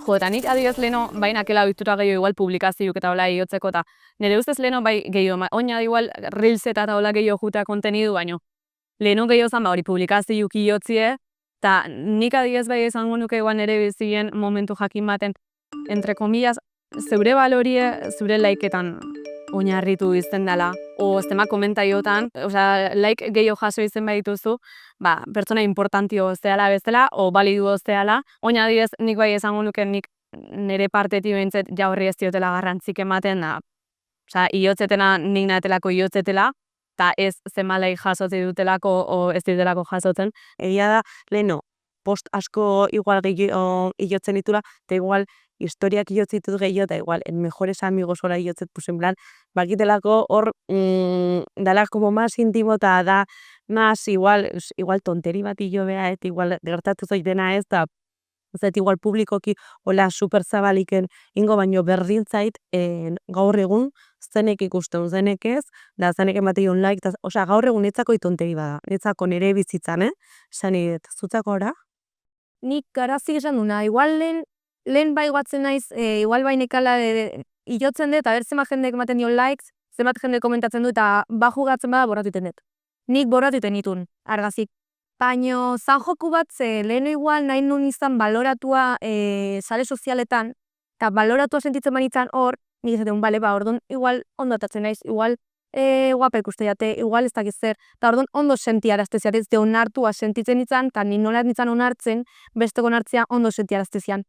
Jo, eta nik adibidez leheno, bai nakela ohitura gehiago igual publikazioak eta hola igotzeko, eta nire ustez leheno bai gehiago, oina igual reels eta hola gehiago jutea kontenidu, baino leheno gehiago zan, hori publikazioak igotzie, eta nik adibidez bai izango nuke igual nire bizien momentu jakin baten, entre comillas, zeure balorie, zeure laiketan oinarritu izten dela, o zema komentaiotan, like gehiago jaso izen badituzu, pertsona importantio zehala bezala, o balidu zehala, oina adibidez nik bai esango nuke nik nire partetik behintzet ja horri ez diotela garrantzik ematen da, iotzetena nik nahetelako iotzetela, eta ez zemalei jasotzi dutelako o ez dutelako jasotzen. Egia da, leheno, post asko igual gehiago iotzen ditula, eta igual historiak iotzitu gehiago, eta igual, en mejores amigos hola iotzet, pues en plan, bakitelako hor, dala como más intimo, eta da, más igual tonteri bat hilo beha, eta igual gertatu zoitena ez, eta zait igual publikoki hola super zabaliken ingo baino berdin zait gaur egun zenek ikusten zenek ez, da zenek emateion like, gaur egun netzako itonteri bada, netzako nire bizitzan, esan idet, zutzako ora? Nik garazik esan duna, igual lehen bai guatzen naiz, igual bai nekala ilotzen dut, eta zema jendek ematen dio likes, zemat jende komentatzen du, eta jugatzen bada borratu iten dut. Nik borratu iten ditun, argazik. Baina zan joku bat, leheno igual nahi nun izan baloratua sare sozialetan, eta baloratua sentitzen banitzen hor, nik izaten, orduan igual ondo atatzen naiz, igual guapa ikuste jate, igual ez dakiz zer, eta orduan ondo sentiarazte ziat, ez de onartua sentitzen nintzen, eta ni nola nintzen onartzen, besteko onartzea ondo sentiarazte zian.